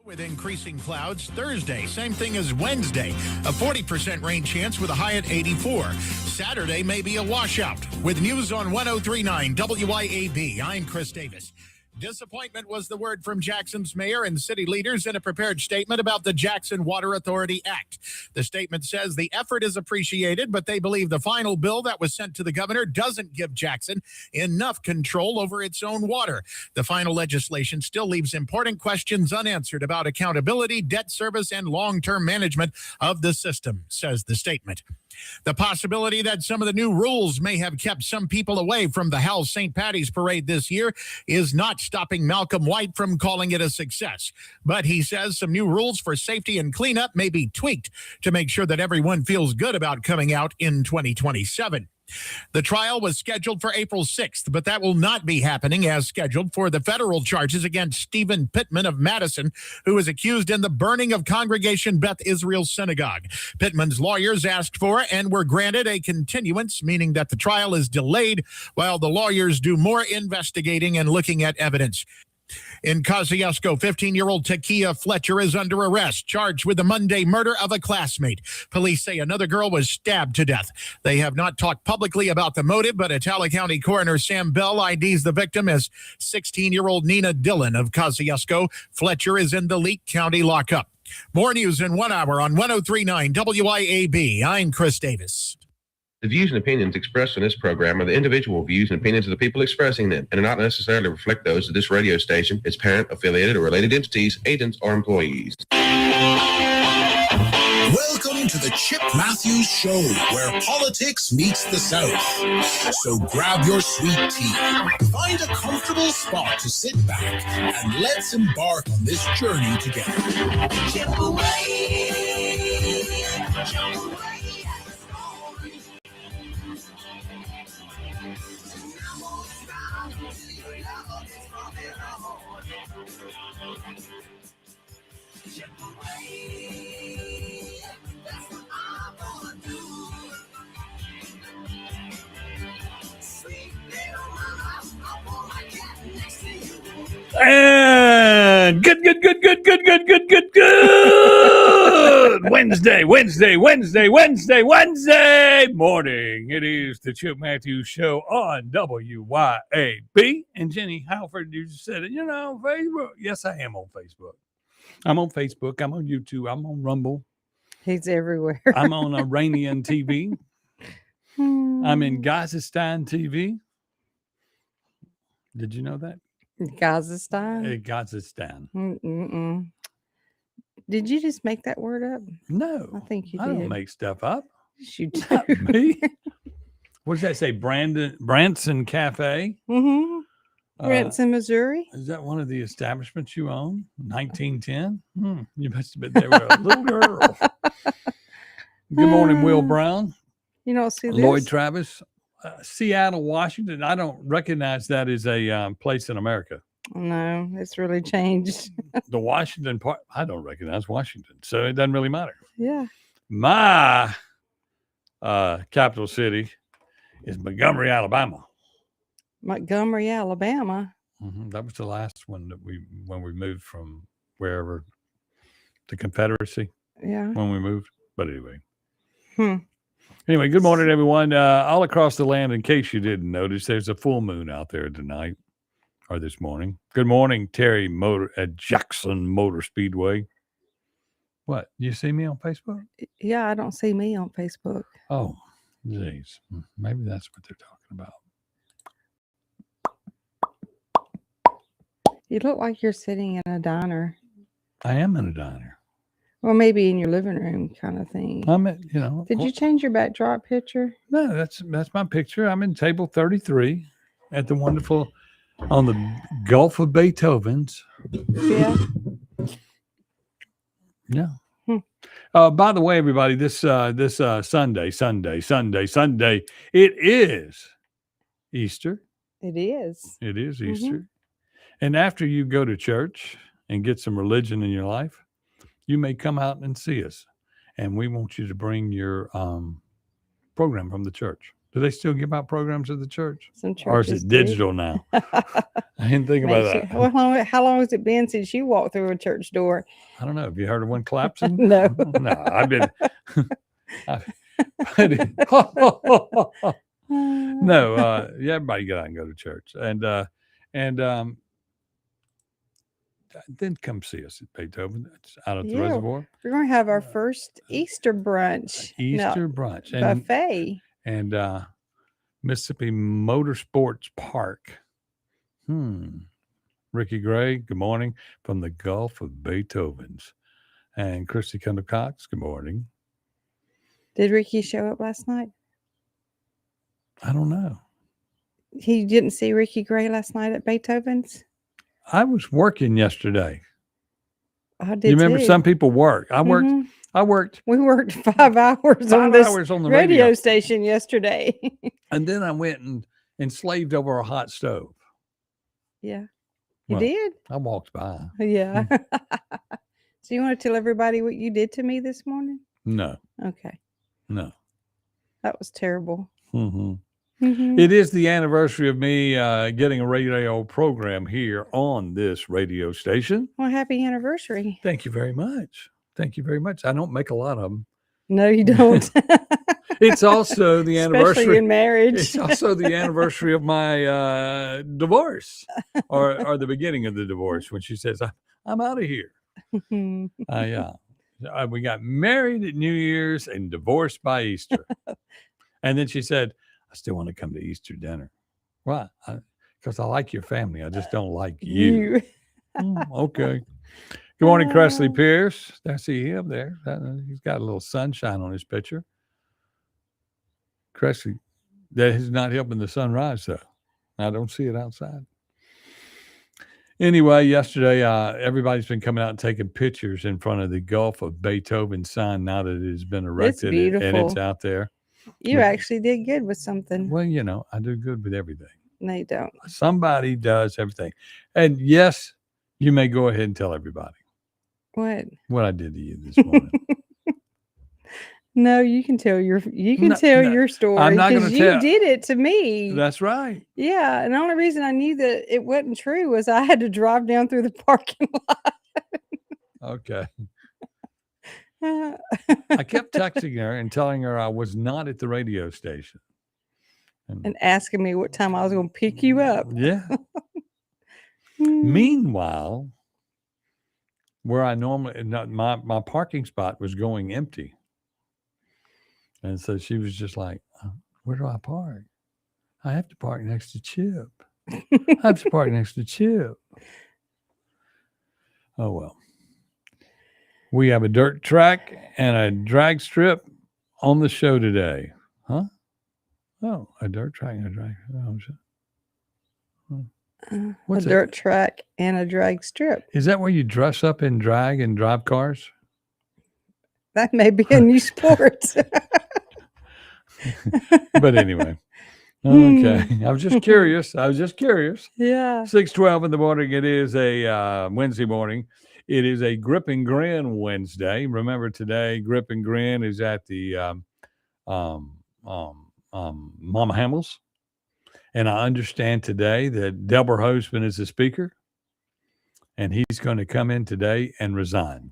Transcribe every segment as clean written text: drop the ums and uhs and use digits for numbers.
With increasing clouds Thursday, same thing as Wednesday. A 40% rain chance with a high at 84. Saturday may be a washout. With news on 103.9 WYAB, I'm Chris Davis. Disappointment was the word from Jackson's mayor and city leaders in a prepared statement about the Jackson Water Authority Act. The statement says the effort is appreciated, but they believe the final bill that was sent to the governor doesn't give Jackson enough control over its own water. The final legislation still leaves important questions unanswered about accountability, debt service, and long-term management of the system, says the statement. The possibility that some of the new rules may have kept some people away from the Hal St. Patty's Parade this year is not stopping Malcolm White from calling it a success. But he says some new rules for safety and cleanup may be tweaked to make sure that everyone feels good about coming out in 2027. The trial was scheduled for April 6th, but that will not be happening as scheduled for the federal charges against Stephen Pittman of Madison, who is accused in the burning of Congregation Beth Israel Synagogue. Pittman's lawyers asked for and were granted a continuance, meaning that the trial is delayed while the lawyers do more investigating and looking at evidence. In Kosciuszko, 15-year-old Takia Fletcher is under arrest, charged with the Monday murder of a classmate. Police say another girl was stabbed to death. They have not talked publicly about the motive, but Atala County Coroner Sam Bell IDs the victim as 16-year-old Nina Dillon of Kosciuszko. Fletcher is in the Leake County lockup. More news in 1 hour on 103.9 WYAB. I'm Chris Davis. The views and opinions expressed on this program are the individual views and opinions of the people expressing them and do not necessarily reflect those of this radio station, its parent, affiliated, or related entities, agents, or employees. Welcome to the Chip Matthews Show, where politics meets the South. So grab your sweet tea, find a comfortable spot to sit back, and let's embark on this journey together. Chip away, chip away. And good Wednesday morning. It is the Chip Matthews Show on WYAB. And Jenny Halford, you said it, on Facebook. Yes, I am on Facebook. I'm on Facebook. I'm on YouTube. I'm on Rumble. He's everywhere. I'm on Iranian TV. I'm in Kazakhstan TV. Did you know that? Kazakhstan? Kazakhstan. Mm-mm. Did you just make that word up? No. I think you did. I don't make stuff up. Yes, you do. Not me. What does that say? Branson Cafe? Mm-hmm. Branson, Missouri. Is that one of the establishments you own? 1910? You must have been there with a little girl. Good morning, Will Brown. You don't see this? Lloyd Travis. Seattle, Washington. I don't recognize that as a place in America. No, it's really changed. The Washington part, I don't recognize Washington, so it doesn't really matter. Yeah. My capital city is Montgomery, Alabama. Montgomery, Alabama. Mm-hmm. That was the last one that when we moved from wherever, the Confederacy. Yeah. When we moved, but anyway. Anyway, good morning, everyone. All across the land, in case you didn't notice, there's a full moon out there tonight or this morning. Good morning, Terry at Jackson Motor Speedway. What? You see me on Facebook? Yeah, I don't see me on Facebook. Oh, geez. Maybe that's what they're talking about. You look like you're sitting in a diner. I am in a diner. Well, maybe in your living room kind of thing. I'm at, Did you change your backdrop picture? No, that's my picture. I'm in table 33 at the wonderful, on the Gulf of Beethoven's. Yeah. Yeah. By the way, everybody, this Sunday, it is Easter. It is. It is Easter. And after you go to church and get some religion in your life, you may come out and see us. And we want you to bring your program from the church. Do they still give out programs at the church? Some churches Or is it do. digital now? I didn't think about Makes that. you- well, how long has it been since you walked through a church door? I don't know. Have you heard of one collapsing? No. No, I've been. No, yeah, everybody get out and go to church, and then come see us at Beethoven. It's out at the Yeah, reservoir. we're going to have our first Easter brunch. Easter brunch and Buffet. Mississippi Motorsports Park. Ricky Gray, good morning from the Gulf of Beethoven's. And Christy Kendall Cox, good morning. Did Ricky show up last night? I don't know. He didn't see Ricky Gray last night at Beethoven's? I was working yesterday. I did. You remember too. some people work. I worked. Mhm. I worked We worked 5 hours on this the radio station yesterday. And then I went and slaved over a hot stove. Yeah. You Well, did? I walked by. Yeah. So you want to tell everybody what you did to me this morning? No, Okay. no. That was terrible. Mm-hmm. Mhm. It is the anniversary of me getting a radio program here on this radio station. Well, happy anniversary. Thank you very much. Thank you very much. I don't make a lot of them. No, you don't. It's also the Especially anniversary. in marriage. It's also the anniversry of my divorce, or the beginning of the divorce, when she says, "I'm out of here." We got married at New Year's and divorced by Easter. And then she said, "I still want to come to Easter dinner." Why? Because I like your family. I just don't like you. Okay. Good morning, Cressley Pierce. I see him there. He's got a little sunshine on his picture. Cressley, that is not helping the sunrise, though. I don't see it outside. Anyway, yesterday, everybody's been coming out and taking pictures in front of the Gulf of Beethoven sign now that it has been erected and it's beautiful. out there. You actually did good with something. Well, I do good with everything. No, you don't. Somebody does everything. And yes, you may go ahead and tell everybody What I did to you this morning. No, you can tell your story. I'm not going to you tell. did it to me. That's right. Yeah, and the only reason I knew that it wasn't true was I had to drive down through the parking lot. Okay. I kept texting her and telling her I was not at the radio station. And asking me what time I was going to pick you up. Yeah. Meanwhile, where I normally, my parking spot was going empty. And so she was just like, "Where do I park? I have to park next to Chip. I have to park next to Chip." Oh, well. We have a dirt track and a drag strip on the show today. Huh? Oh, a dirt track and a drag. What's a dirt track and a drag strip. Is that where you dress up in drag and drive cars? That may be a new sport. But anyway. Okay. I was just curious. Yeah. 6:12 in the morning. It is a Wednesday morning. It is a Grip and Grin Wednesday. Remember today, Grip and Grin is at the Mama Hamels. And I understand today that Delbert Hoseman is the speaker. And he's going to come in today and resign.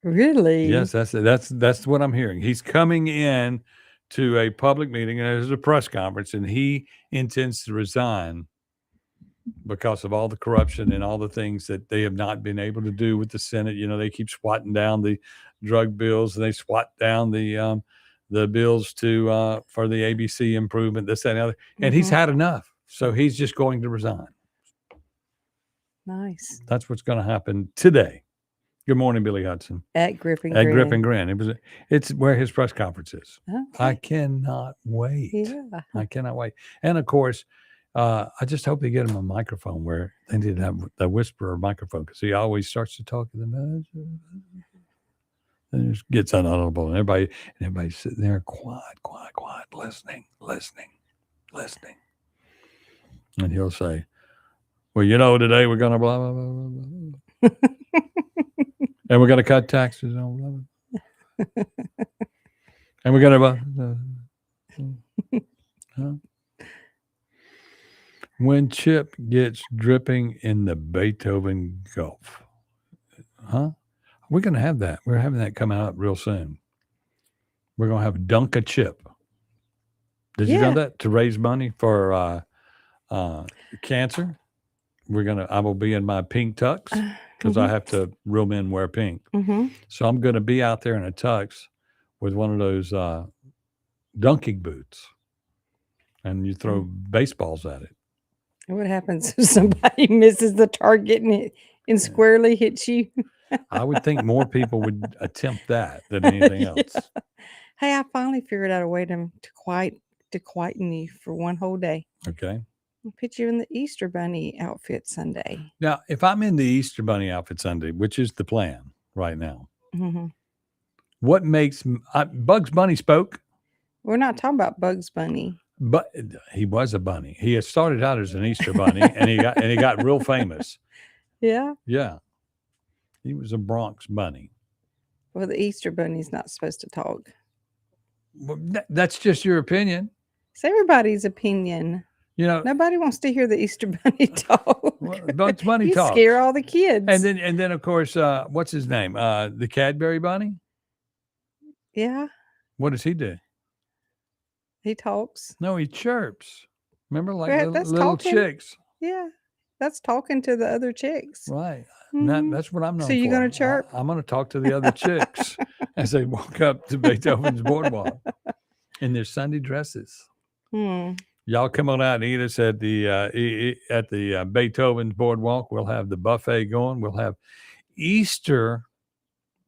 Really? Yes, that's what I'm hearing. He's coming in to a public meeting, and there's a press conference, and he intends to resign because of all the corruption and all the things that they have not been able to do with the Senate. They keep swatting down the drug bills, and they swat down the bills for the ABC improvement, this, that, and the other. And he's had enough, so he's just going to resign. Nice. That's what's going to happen today. Good morning, Billy Hudson. At Grip and Grin. At Grip and Grin. It's where his press conference is. Okay. I cannot wait. Yeah. I cannot wait. And of course, I just hope they get him a microphone where they need to have the whisperer microphone, because he always starts to talk to them and it just gets inaudible. And everybody's sitting there quiet, listening. And he'll say, "Well, today we're going to blah, blah, blah, blah, blah. And we're going to cut taxes on blah, blah. And we're going to Huh? When Chip gets dripping in the Beethoven Gulf. Huh? We're going to have that. We're having that come out real soon. We're going to have Dunk a Chip. Did you know that? To raise money for cancer. I will be in my pink tux because I have to, real men wear pink. So I'm going to be out there in a tux with one of those dunking boots. And you throw baseballs at it. What happens if somebody misses the target and squarely hits you? I would think more people would attempt that than anything else. Hey, I finally figured out a way to quieten you for one whole day. Okay. I'll put you in the Easter Bunny outfit Sunday. Now, if I'm in the Easter Bunny outfit Sunday, which is the plan right now, what makes Bugs Bunny spoke? We're not talking about Bugs Bunny. But he was a bunny. He had started out as an Easter bunny, and he got real famous. Yeah. Yeah, he was a Bronx bunny. Well, the Easter Bunny's not supposed to talk. Well, that's just your opinion. It's everybody's opinion. You know, nobody wants to hear the Easter Bunny talk. Well, Bugs Bunny you talks. Scare all the kids. And then of course, what's his name? The Cadbury Bunny. Yeah. What does he do? He talks. No, he chirps. Remember, like little chicks. Yeah, that's talking to the other chicks. Right. That's what I'm known for. So you're going to chirp? I'm going to talk to the other chicks as they walk up to Beethoven's boardwalk in their Sunday dresses. Y'all come on out and eat us at the Beethoven's boardwalk. We'll have the buffet going. We'll have Easter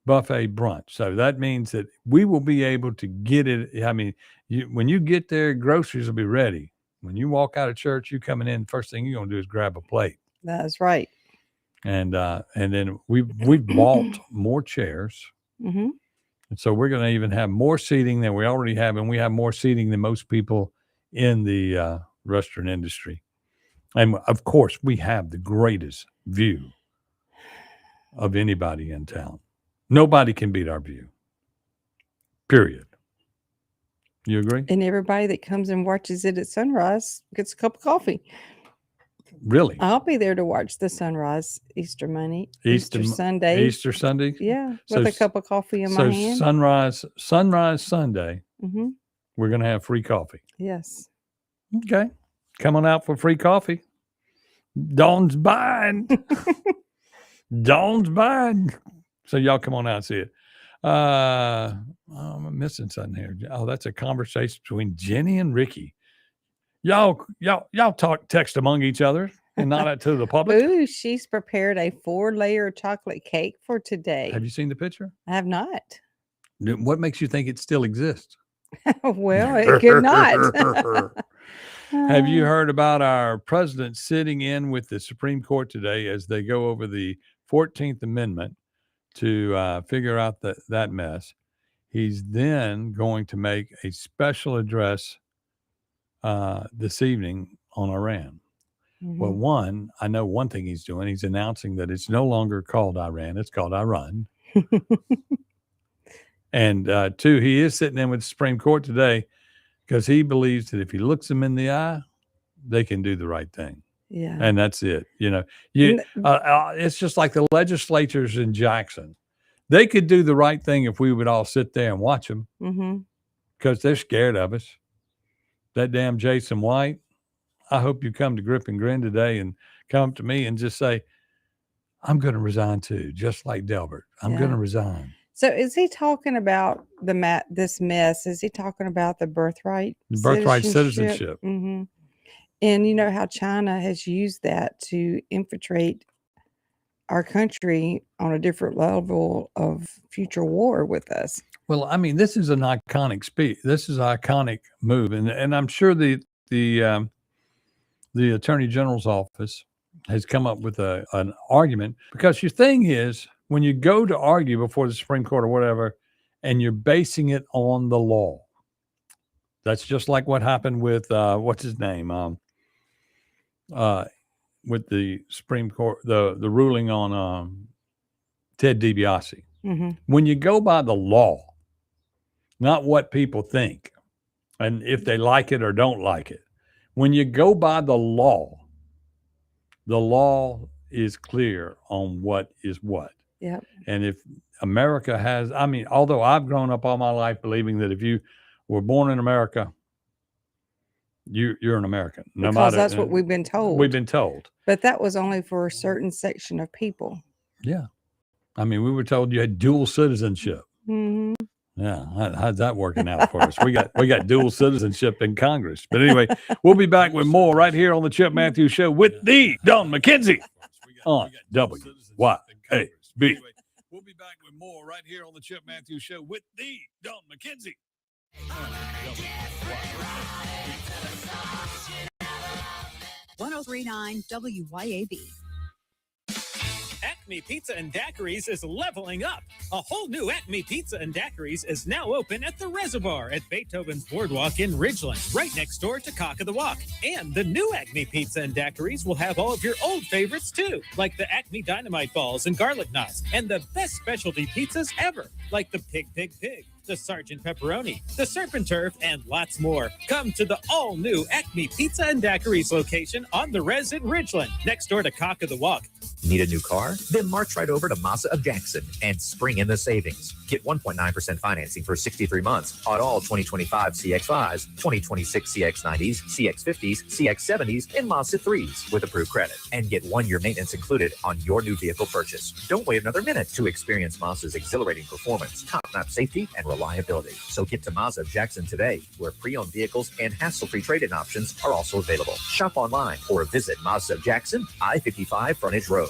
buffet brunch. So that means that we will be able to get it. I mean, when you get there, groceries will be ready. When you walk out of church, you coming in, first thing you're going to do is grab a plate. That's right. And then we've bought more chairs. And so we're going to even have more seating than we already have. And we have more seating than most people in the restaurant industry. And of course, we have the greatest view of anybody in town. Nobody can beat our view. Period. You agree? And everybody that comes and watches it at sunrise gets a cup of coffee. Really? I'll be there to watch the sunrise Easter Sunday. Easter Sunday? Yeah, with a cup of coffee in my hand. Sunrise Sunday, we're going to have free coffee. Yes. Okay. Come on out for free coffee. Dawn's buying. Dawn's buying. So y'all come on out and see it. I'm missing something here. Oh, that's a conversation between Jenny and Ricky. Y'all text among each other and not out to the public. Ooh, she's prepared a 4-layer chocolate cake for today. Have you seen the picture? I have not. What makes you think it still exists? Well, it could not. Have you heard about our president sitting in with the Supreme Court today as they go over the 14th Amendment to figure out that mess? He's then going to make a special address this evening on Iran. Well, I know one thing he's doing. He's announcing that it's no longer called Iran. It's called Iran. And 2, he is sitting in with the Supreme Court today because he believes that if he looks them in the eye, they can do the right thing. Yeah. And that's it. You know, it's just like the legislatures in Jackson. They could do the right thing if we would all sit there and watch them because they're scared of us. That damn Jason White. I hope you come to Grip and Grin today and come up to me and just say, I'm going to resign too, just like Delbert. I'm going to resign. So is he talking about this mess? Is he talking about the birthright? Citizenship. And you know how China has used that to infiltrate our country on a different level of future war with us. Well, I mean, this is an iconic speech. This is an iconic move. And I'm sure the Attorney General's office has come up with an argument, because your thing is when you go to argue before the Supreme Court or whatever, and you're basing it on the law. That's just like what happened with what's his name? With the Supreme Court, the ruling on Ted DiBiase. When you go by the law, not what people think, and if they like it or don't like it. When you go by the law is clear on what is what. Yep. And if America has, I mean, although I've grown up all my life believing that if you were born in America, you're an American. No Because matter, that's what we've been told. We've been told. But that was only for a certain section of people. Yeah. I mean, we were told you had dual citizenship. Mm-hmm. Yeah, how's that working out for us? We got dual citizenship in Congress. But anyway, we'll be back with more right here on the Chip Matthews Show with the Don McKenzie on WYAB. We'll be back with more right here on the Chip Matthews Show with the Don McKenzie. 1039 WYAB. Acme Pizza and Daiquiris is leveling up. A whole new Acme Pizza and Daiquiris is now open at the Reservoir at Beethoven's Boardwalk in Ridgeland, right next door to Cock of the Walk. And the new Acme Pizza and Daiquiris will have all of your old favorites too, like the Acme Dynamite Balls and Garlic Knots, and the best specialty pizzas ever, like the Pig, the Sergeant Pepperoni, the Serpent Turf, and lots more. Come to the all-new Acme Pizza and Daiquiris location on the Res in Ridgeland, next door to Cock of the Walk. Need a new car? Then march right over to Mazda of Jackson and spring in the savings. Get 1.9% financing for 63 months on all 2025 CX-5s, 2026 CX-90s, CX-50s, CX-70s, and Mazda 3s with approved credit. And get 1-year maintenance included on your new vehicle purchase. Don't wait another minute to experience Mazda's exhilarating performance, top-notch safety, and reliability. So get to Mazda of Jackson today, where pre-owned vehicles and hassle-free trade-in options are also available. Shop online or visit Mazda of Jackson, I-55 Frontage Road.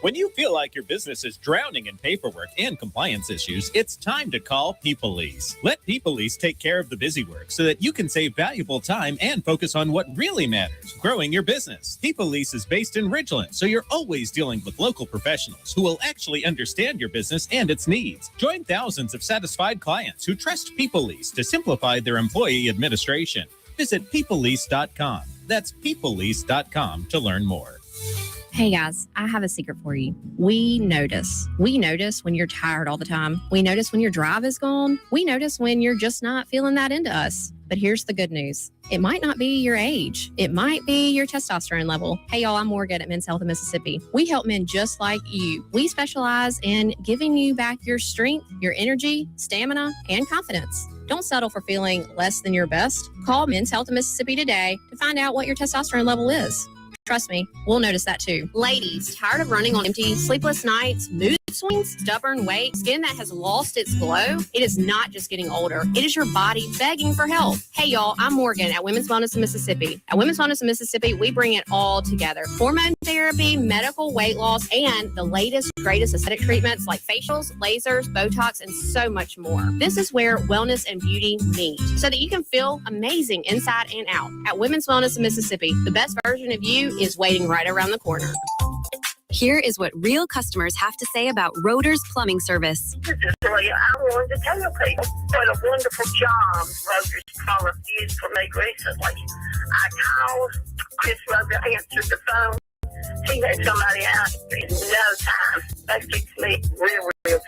When you feel like your business is drowning in paperwork and compliance issues, it's time to call PeopleLease. Let PeopleLease take care of the busy work so that you can save valuable time and focus on what really matters, growing your business. PeopleLease is based in Ridgeland, so you're always dealing with local professionals who will actually understand your business and its needs. Join thousands of satisfied clients who trust PeopleLease to simplify their employee administration. Visit PeopleLease.com. That's PeopleLease.com to learn more. Hey guys, I have a secret for you. We notice when you're tired all the time. We notice when your drive is gone. We notice when you're just not feeling that into us. But here's the good news. It might not be your age. It might be your testosterone level. Hey y'all, I'm Morgan at Men's Health of Mississippi. We help men just like you. We specialize in giving you back your strength, your energy, stamina, and confidence. Don't settle for feeling less than your best. Call Men's Health of Mississippi today to find out what your testosterone level is. Trust me, we'll notice that too. Ladies, tired of running on empty, sleepless nights, mood swings, stubborn weight, skin that has lost its glow? It is not just getting older. It is your body begging for help. Hey y'all, I'm Morgan at Women's Wellness of Mississippi. At Women's Wellness of Mississippi, we bring it all together. Hormone therapy, medical weight loss, and the latest, greatest aesthetic treatments like facials, lasers, Botox, and so much more. This is where wellness and beauty meet so that you can feel amazing inside and out. At Women's Wellness of Mississippi, the best version of you is waiting right around the corner. Here is what real customers have to say about Roder's Plumbing Service. This is Julia. I wanted to tell people what a wonderful job Roder's Plumbing did for me recently. I called, Chris Roder answered the phone. He had somebody out in no time. They fixed me real fast.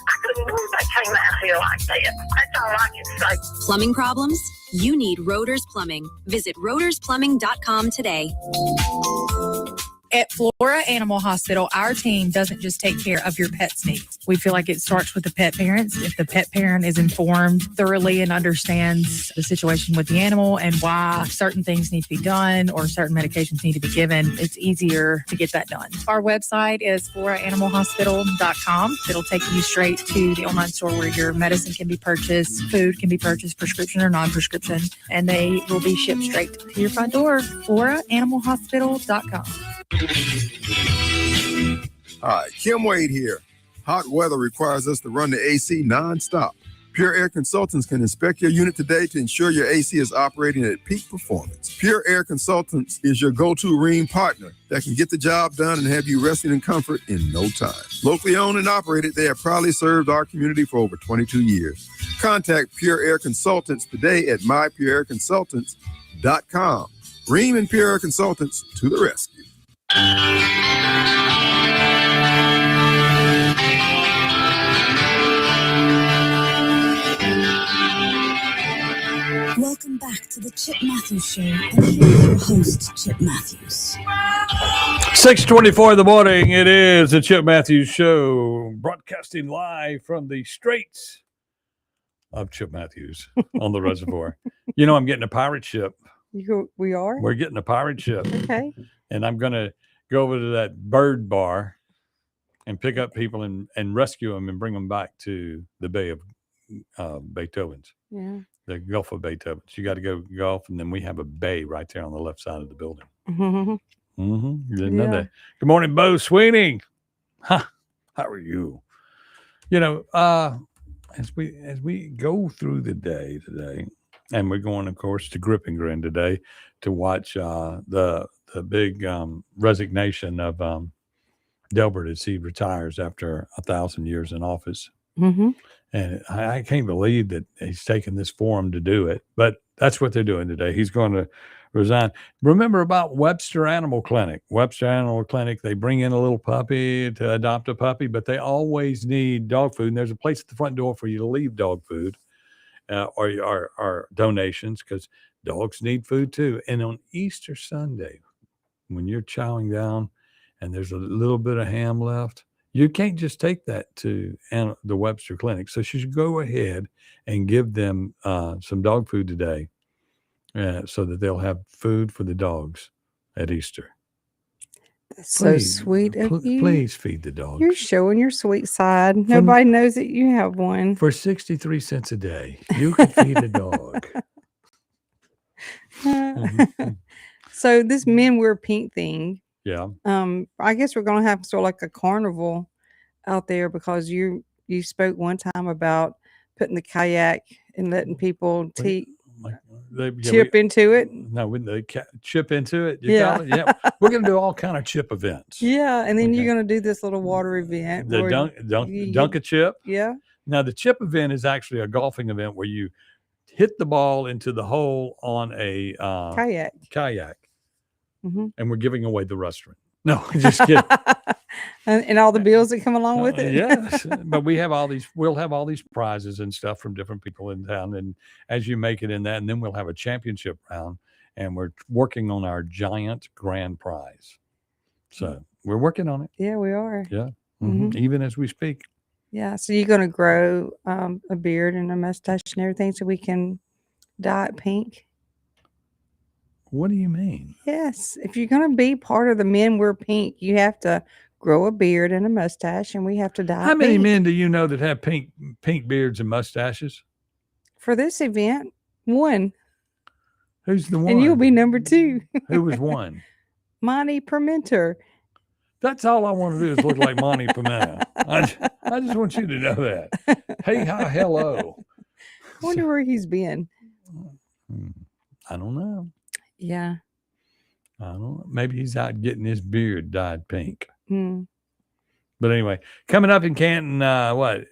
I couldn't believe they came out here like that. That's all I can say. Plumbing problems? You need Roder's Plumbing. Visit rodersplumbing.com today. At Flora Animal Hospital, our team doesn't just take care of your pet's needs. We feel like it starts with the pet parents. If the pet parent is informed thoroughly and understands the situation with the animal and why certain things need to be done or certain medications need to be given, it's easier to get that done. Our website is floraanimalhospital.com. It'll take you straight to the online store where your medicine can be purchased, food can be purchased, prescription or non-prescription, and they will be shipped straight to your front door. floraanimalhospital.com. Hi, Kim Wade here. Hot weather requires us to run the AC nonstop. Pure Air Consultants can inspect your unit today to ensure your AC is operating at peak performance. Pure Air Consultants is your go-to Rheem partner that can get the job done and have you resting in comfort in no time. Locally owned and operated, they have proudly served our community for over 22 years. Contact Pure Air Consultants today at mypureairconsultants.com. Rheem and Pure Air Consultants to the rescue. the Chip Matthews Show, and here's your host, Chip Matthews. 6:24 in the morning. It is the Chip Matthews Show, broadcasting live from the Straits of Chip Matthews on the reservoir. You know, I'm getting a pirate ship. We are? We're getting a pirate ship. Okay. And I'm going to go over to that bird bar and pick up people and rescue them and bring them back to the Bay of Beethoven's. Yeah. The Gulf of Beethoven's. You got to go Gulf, and then we have a bay right there on the left side of the building. Mm-hmm. You didn't know that. Good morning, Bo Sweeney. How are you? You know, as we go through the day today, and we're going, of course, to Grip and Grin today to watch the big resignation of Delbert as he retires after 1,000 years in office. Mm-hmm. And I can't believe that he's taken this forum to do it, but that's what they're doing today. He's going to resign. Remember about Webster Animal Clinic. Webster Animal Clinic, they bring in a little puppy to adopt a puppy, but they always need dog food. And there's a place at the front door for you to leave dog food or donations, because dogs need food too. And on Easter Sunday, when you're chowing down and there's a little bit of ham left, you can't just take that to the Webster Clinic. So you should go ahead and give them some dog food today so that they'll have food for the dogs at Easter. That's so sweet of you. Please feed the dogs. You're showing your sweet side. Nobody knows that you have one. For 63 cents a day, you can feed a dog. So this Men Wear Pink thing. Yeah. I guess we're going to have sort of like a carnival out there, because you spoke one time about putting the kayak and letting people chip into it. No, when they chip into it. Yeah. Call it? Yeah. We're going to do all kind of chip events. Yeah. And then you're going to do this little water event. The dunk a chip. Yeah. Now, the chip event is actually a golfing event where you hit the ball into the hole on a kayak. Mm-hmm. And we're giving away the restaurant. No, just kidding. and all the bills that come along with it. Yes, but we'll have all these prizes and stuff from different people in town. And as you make it in that, and then we'll have a championship round, and we're working on our giant grand prize. So we're working on it. Yeah, we are. Yeah. Mm-hmm. Even as we speak. Yeah. So you're going to grow a beard and a mustache and everything so we can dye it pink? What do you mean? Yes. If you're going to be part of the Men Wear Pink, you have to grow a beard and a mustache, and we have to dye. How many men do you know that have pink beards and mustaches? For this event, one. Who's the one? And you'll be number 2. Who was one? Monty Permenter. That's all I want to do is look like Monty Pimenta. I just want you to know that. Hey, hi, hello. I wonder where he's been. I don't know. Yeah. I don't know. Maybe he's out getting his beard dyed pink. Mm. But anyway, coming up in Canton, what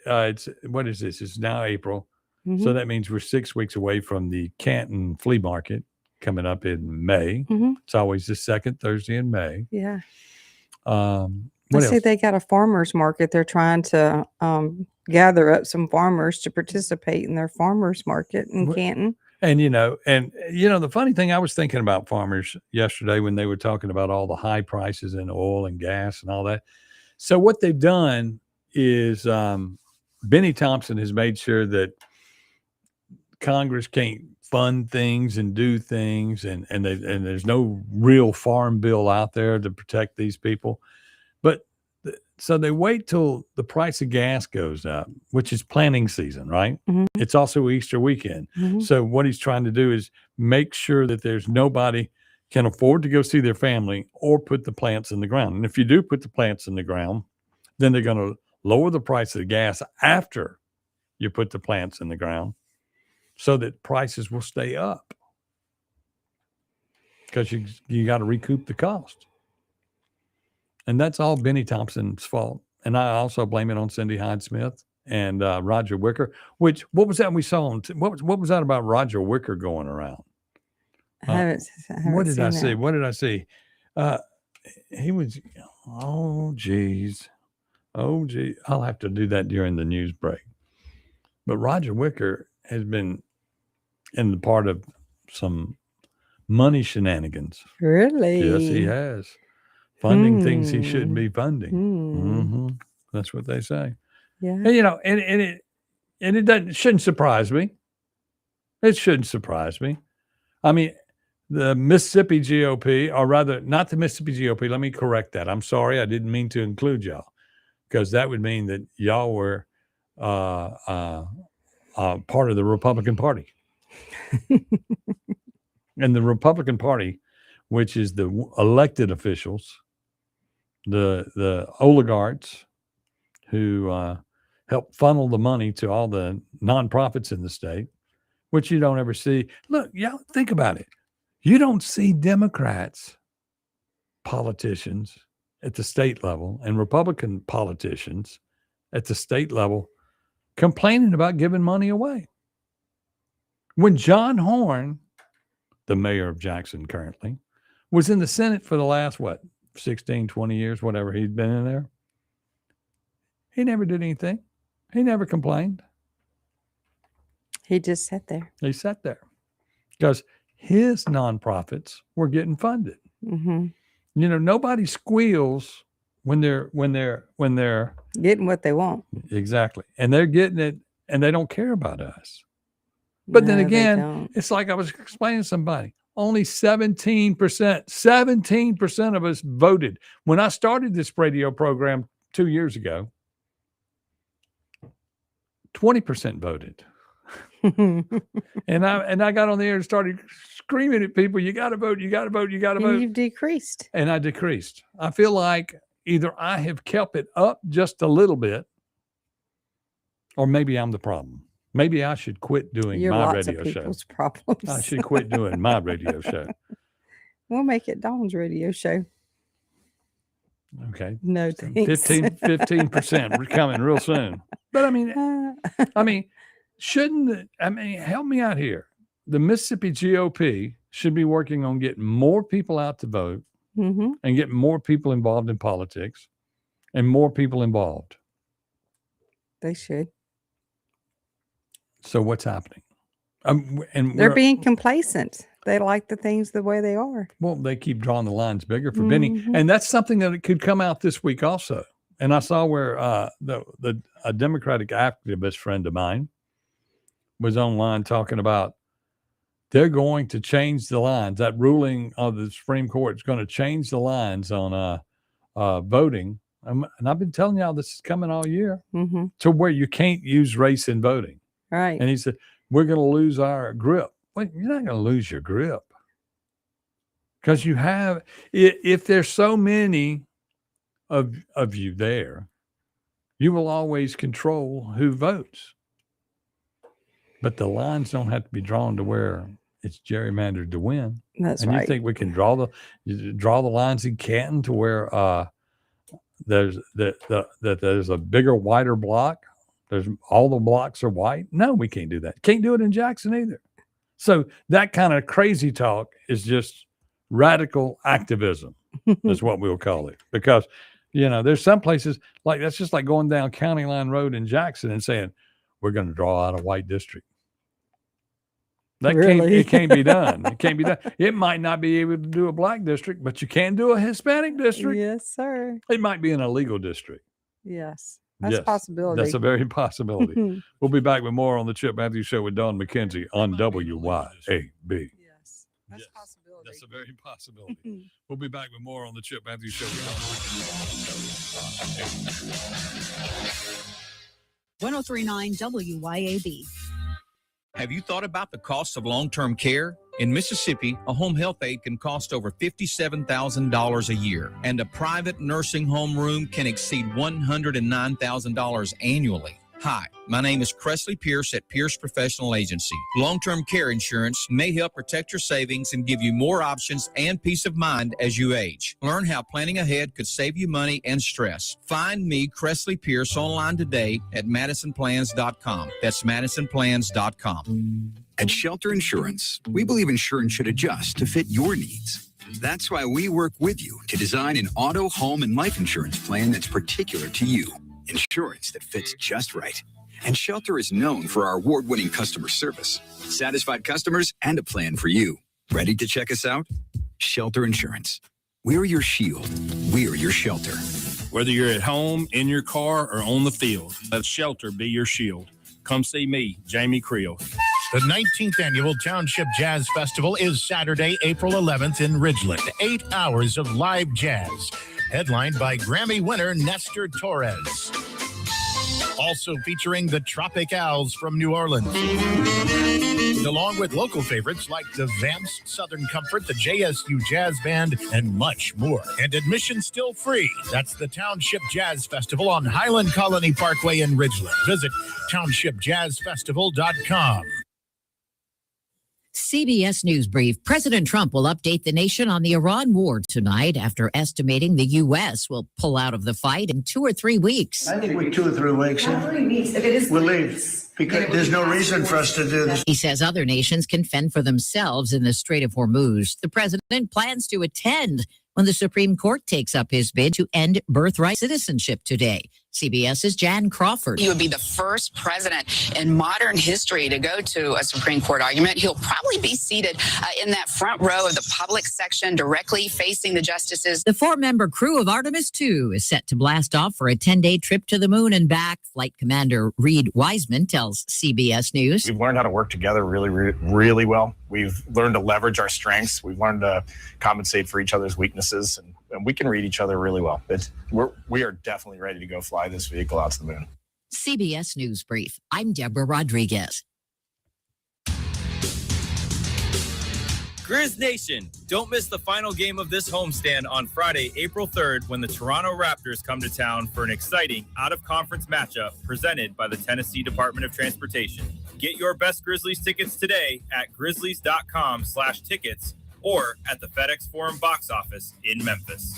is this? It's now April. Mm-hmm. So that means we're 6 weeks away from the Canton Flea Market coming up in May. Mm-hmm. It's always the second Thursday in May. Yeah. What I else? see they got a farmer's market. They're trying to gather up some farmers to participate in their farmer's market in Canton. And, the funny thing, I was thinking about farmers yesterday when they were talking about all the high prices in oil and gas and all that. So what they've done is Benny Thompson has made sure that Congress can't fund things and do things. And there's no real farm bill out there to protect these people. But so they wait till the price of gas goes up, which is planting season, right? Mm-hmm. It's also Easter weekend. Mm-hmm. So what he's trying to do is make sure that there's nobody can afford to go see their family or put the plants in the ground. And if you do put the plants in the ground, then they're going to lower the price of the gas after you put the plants in the ground so that prices will stay up, because you got to recoup the cost. And that's all Benny Thompson's fault. And I also blame it on Cindy Hyde-Smith and Roger Wicker, what was that we saw? What was that about Roger Wicker going around? I haven't what did I see? that. What did I see? He was, oh, geez. I'll have to do that during the news break. But Roger Wicker has been in the part of some money shenanigans. Really? Yes, he has. Funding things he shouldn't be funding. That's what they say. Yeah. And, it shouldn't surprise me. It shouldn't surprise me. I mean, the Mississippi GOP, or rather, not the Mississippi GOP. Let me correct that. I'm sorry, I didn't mean to include y'all, because that would mean that y'all were part of the Republican Party. And the Republican Party, which is the elected officials, the oligarchs who help funnel the money to all the nonprofits in the state, which you don't ever see. Look, y'all think about it. You don't see Democrats, politicians at the state level, and Republican politicians at the state level complaining about giving money away. When John Horn, the mayor of Jackson currently, was in the Senate for the last, 16, 20 years, whatever he'd been in there, he never did anything. He never complained. He just sat there. He sat there because his nonprofits were getting funded. Mm-hmm. Nobody squeals when they're getting what they want. Exactly. And they're getting it, and they don't care about us. But then again, it's like I was explaining to somebody, only 17% of us voted. When I started this radio program 2 years ago, 20% voted. and I got on the air and started screaming at people, you got to vote, you got to vote, you got to vote. You've decreased. And I decreased. I feel like either I have kept it up just a little bit, or maybe I'm the problem. Maybe I should quit doing my radio show. Problems. I should quit doing my radio show. We'll make it Dawn's radio show. Okay. No thanks. 15% we're coming real soon. But I mean, help me out here. The Mississippi GOP should be working on getting more people out to vote and getting more people involved in politics and more people involved. They should. So what's happening? And they're being complacent. They like the things the way they are. Well, they keep drawing the lines bigger for Benny. And that's something that could come out this week also. And I saw where a Democratic activist friend of mine was online talking about they're going to change the lines. That ruling of the Supreme Court is going to change the lines on voting. And I've been telling y'all this is coming all year to where you can't use race in voting. Right. And he said, we're going to lose our grip. Well, you're not going to lose your grip. Because you have, if there's so many of you there, you will always control who votes. But the lines don't have to be drawn to where it's gerrymandered to win. That's and right. You think we can draw the lines in Canton to where there's a bigger, wider block? There's all the blocks are white. No, we can't do that. Can't do it in Jackson either. So that kind of crazy talk is just radical activism is what we'll call it. Because, there's some places like that's just like going down County Line Road in Jackson and saying, we're going to draw out a white district. It can't be done. It can't be done. It might not be able to do a black district, but you can do a Hispanic district. Yes, sir. It might be an illegal district. Yes. That's a possibility. That's a very possibility. We'll be back with more on the Chip Matthews Show with Dawn McKenzie on WYAB. Yes. That's a possibility. That's a very possibility. We'll be back with more on the Chip Matthews Show with Dawn McKenzie. 1039 WYAB. Have you thought about the cost of long-term care? In Mississippi, a home health aide can cost over $57,000 a year, and a private nursing home room can exceed $109,000 annually. Hi, my name is Cressley Pierce at Pierce Professional Agency. Long-term care insurance may help protect your savings and give you more options and peace of mind as you age. Learn how planning ahead could save you money and stress. Find me, Cressley Pierce, online today at MadisonPlans.com. That's MadisonPlans.com. At Shelter Insurance, we believe insurance should adjust to fit your needs. That's why we work with you to design an auto, home, and life insurance plan that's particular to you. Insurance that fits just right. And Shelter is known for our award-winning customer service, satisfied customers, and a plan for you. Ready to check us out? Shelter Insurance. We're your shield. We're your shelter. Whether you're at home, in your car, or on the field, let Shelter be your shield. Come see me, Jamie Creel. The 19th Annual Township Jazz Festival is Saturday, April 11th in Ridgeland. 8 hours of live jazz, headlined by Grammy winner Nestor Torres. Also featuring the Tropicals from New Orleans, along with local favorites like the Vamps, Southern Comfort, the JSU Jazz Band, and much more. And admission still free. That's the Township Jazz Festival on Highland Colony Parkway in Ridgeland. Visit townshipjazzfestival.com. CBS News Brief. President Trump will update the nation on the Iran war tonight after estimating the U.S. will pull out of the fight in 2 or 3 weeks. I think we're 2 or 3 weeks. 2 or 3 weeks. If it is, we'll leave because there's no reason for us to do this. He says other nations can fend for themselves in the Strait of Hormuz. The president plans to attend when the Supreme Court takes up his bid to end birthright citizenship today. CBS's Jan Crawford. He would be the first president in modern history to go to a Supreme Court argument. He'll probably be seated in that front row of the public section directly facing the justices. The 4-member crew of Artemis II is set to blast off for a 10-day trip to the moon and back. Flight Commander Reed Wiseman tells CBS News. We've learned how to work together really well. We've learned to leverage our strengths. We've learned to compensate for each other's weaknesses, and we can read each other really well. We are definitely ready to go fly this vehicle out to the moon. CBS News Brief. I'm Deborah Rodriguez. Grizz Nation, don't miss the final game of this homestand on Friday, April 3rd, when the Toronto Raptors come to town for an exciting out-of-conference matchup presented by the Tennessee Department of Transportation. Get your best Grizzlies tickets today at grizzlies.com/tickets or at the FedEx Forum box office in Memphis.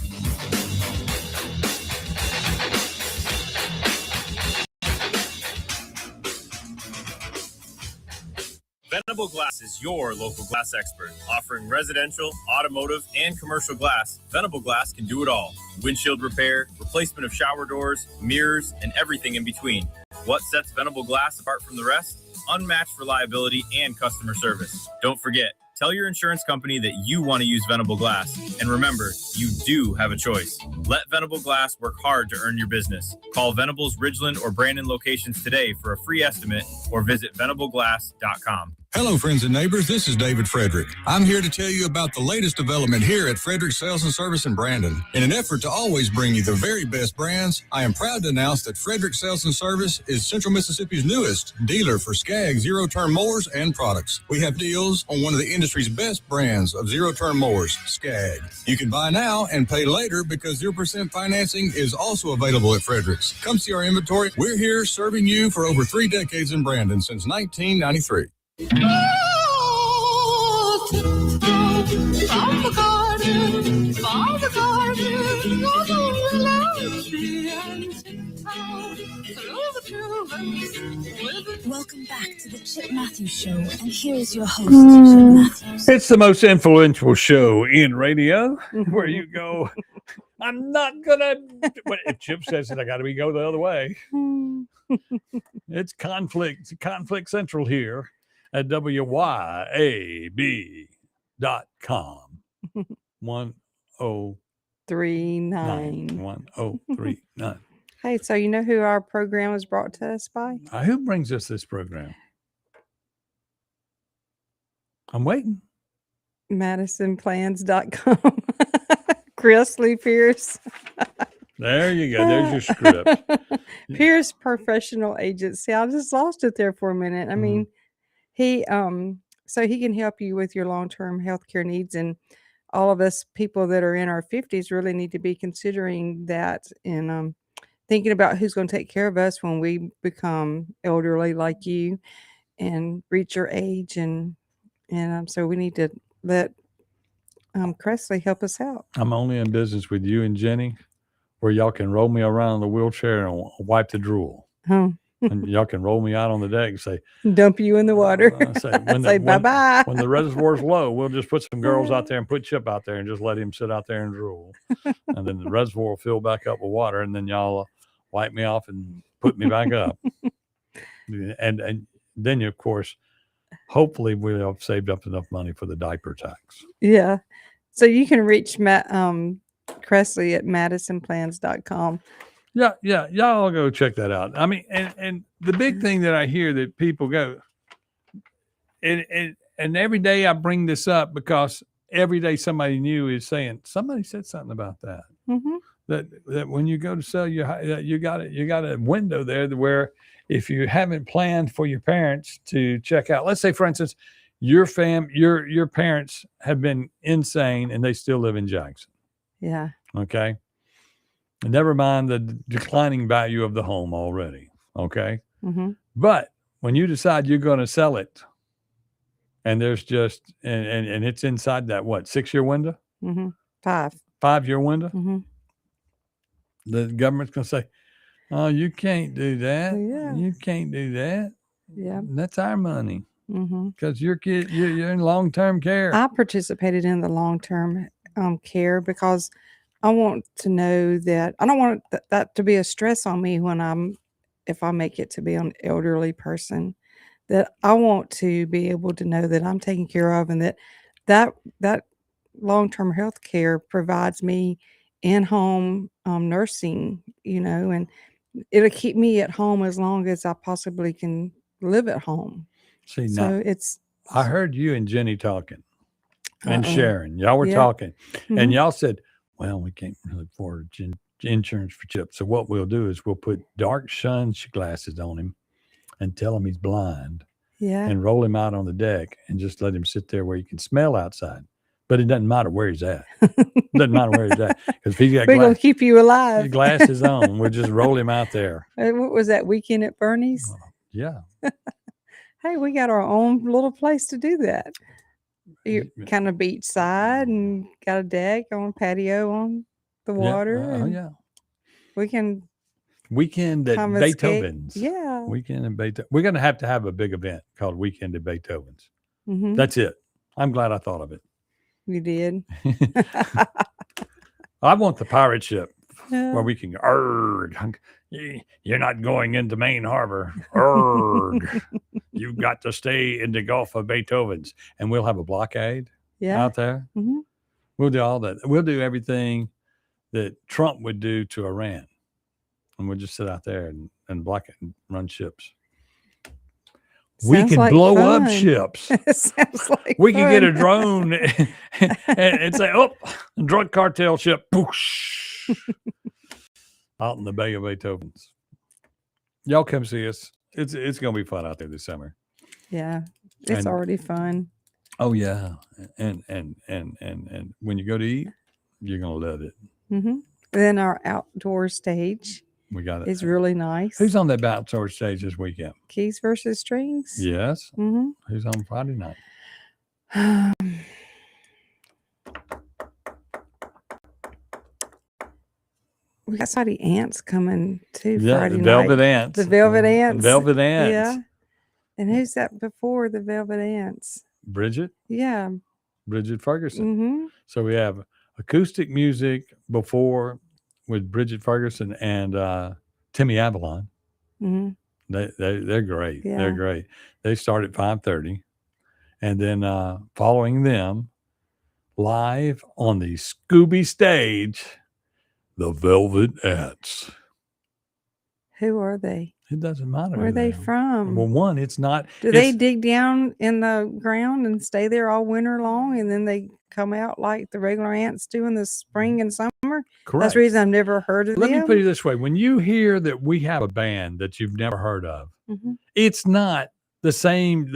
Venable Glass is your local glass expert, offering residential, automotive, and commercial glass. Venable Glass can do it all. Windshield repair, replacement of shower doors, mirrors, and everything in between. What sets Venable Glass apart from the rest? Unmatched reliability and customer service. Don't forget, tell your insurance company that you want to use Venable Glass. And remember, you do have a choice. Let Venable Glass work hard to earn your business. Call Venable's Ridgeland or Brandon locations today for a free estimate or visit venableglass.com. Hello, friends and neighbors. This is David Frederick. I'm here to tell you about the latest development here at Frederick Sales and Service in Brandon. In an effort to always bring you the very best brands, I am proud to announce that Frederick Sales and Service is Central Mississippi's newest dealer for Skag zero-turn mowers and products. We have deals on one of the industry's best brands of zero-turn mowers, Skag. You can buy now and pay later because 0% financing is also available at Frederick's. Come see our inventory. We're here serving you for over 3 decades in Brandon since 1993. Welcome back to the Chip Matthews Show, and here is your host, Chip Matthews. It's the most influential show in radio where you go, I'm not gonna. But if Chip says it, I got to go the other way. It's conflict central here at WYAB.com. 1039. Hey, so you know who our program is brought to us by? Who brings us this program? I'm waiting. MadisonPlans.com. Chris Lee Pierce. There you go. There's your script. Pierce Professional Agency. I just lost it there for a minute. I mean, he so he can help you with your long-term health care needs, and all of us people that are in our 50s really need to be considering that and thinking about who's going to take care of us when we become elderly like you and reach your age, and so we need to let Cressley help us out. I'm only in business with you and Jenny where y'all can roll me around in the wheelchair and wipe the drool. Oh. And y'all can roll me out on the deck and say, dump you in the water. Say bye-bye. When the reservoir's low, we'll just put some girls out there and put Chip out there and just let him sit out there and drool. And then the reservoir will fill back up with water, and then y'all wipe me off and put me back up. And then, of course, hopefully we'll have saved up enough money for the diaper tax. Yeah. So you can reach Matt Cressley at madisonplans.com. Yeah, y'all go check that out. I mean, and the big thing that I hear that people go, and every day I bring this up because every day somebody new is saying, somebody said something about that. Mm-hmm. That when you go to sell you got a window there where if you haven't planned for your parents to check out, let's say for instance, your parents have been insane and they still live in Jackson. Yeah. Okay. Never mind the declining value of the home already. Okay. Mm-hmm. But when you decide you're going to sell it and there's just, and it's inside that, 6-year window? Mm-hmm. 5-year window? Mm-hmm. The government's going to say, oh, you can't do that. Yeah. You can't do that. Yeah. That's our money. Mm-hmm. Because you're in long-term care. I participated in the long-term care because I want to know that I don't want that to be a stress on me if I make it to be an elderly person, that I want to be able to know that I'm taken care of and that long-term health care provides me in-home nursing, and it'll keep me at home as long as I possibly can live at home. See, So now, I heard you and Jenny talking and Sharon. Y'all were Yeah. talking. Mhm. And y'all said, well, we can't really afford insurance for Chip. So what we'll do is we'll put dark sunglasses on him and tell him he's blind. Yeah. And roll him out on the deck and just let him sit there where you can smell outside. But it doesn't matter where he's at. Doesn't matter where he's at. Because if he's got We're going to keep you alive. glasses on, we'll just roll him out there. What was that, Weekend at Bernie's? Yeah. Hey, we got our own little place to do that. You kind of beachside and got a deck on patio on the water. Yeah. and Yeah. We can Weekend at come escape. Beethoven's. Yeah. Weekend at Beethoven. We're going to have a big event called Weekend at Beethoven's. Mhm. That's it. I'm glad I thought of it. You did. I want the pirate ship Yeah. where we can, arg, you're not going into Main Harbor. Arg, you've got to stay in the Gulf of Beethoven's. And we'll have a blockade Yeah. out there. Mhm. We'll do all that. We'll do everything that Trump would do to Iran. And we'll just sit out there and block it and run ships. We Sounds could like blow up fun. ships. It sounds like We could get a fun. drone and say, oh, drug cartel ship. Poosh, out in the Bay of Beethoven's. Y'all come see us. It's going to be fun out there this summer. Yeah. It's And- already fun. Oh, yeah. And when you go to eat, you're going to love it. Mm-hmm. Then our outdoor stage We got it. is really nice. Who's on that outdoor stage this weekend? Keys versus Strings? Yes. Mm-hmm. Who's on Friday night? We got Saudi Ants coming too Yeah, Friday the night. Velvet Ants. The Velvet Ants. Velvet Ants. Yeah. And who's that before the Velvet Ants? Bridget Yeah. Ferguson. Mm-hmm. So we have acoustic music before with Bridget Ferguson and Timmy Avalon. Mm-hmm. They're great. Yeah. They're great. They start at 5:30, and then following them, live on the Scooby stage, the Velvet Ants. Who are they? It doesn't matter. Where are who they are. from? Well, one, it's not. Do they it's- dig down in the ground and stay there all winter long, and then they come out like the regular ants do in the spring and summer? That's Correct. the reason I've never heard of Let them. me put it this way: when you hear that we have a band that you've never heard of, Mhm. it's not those same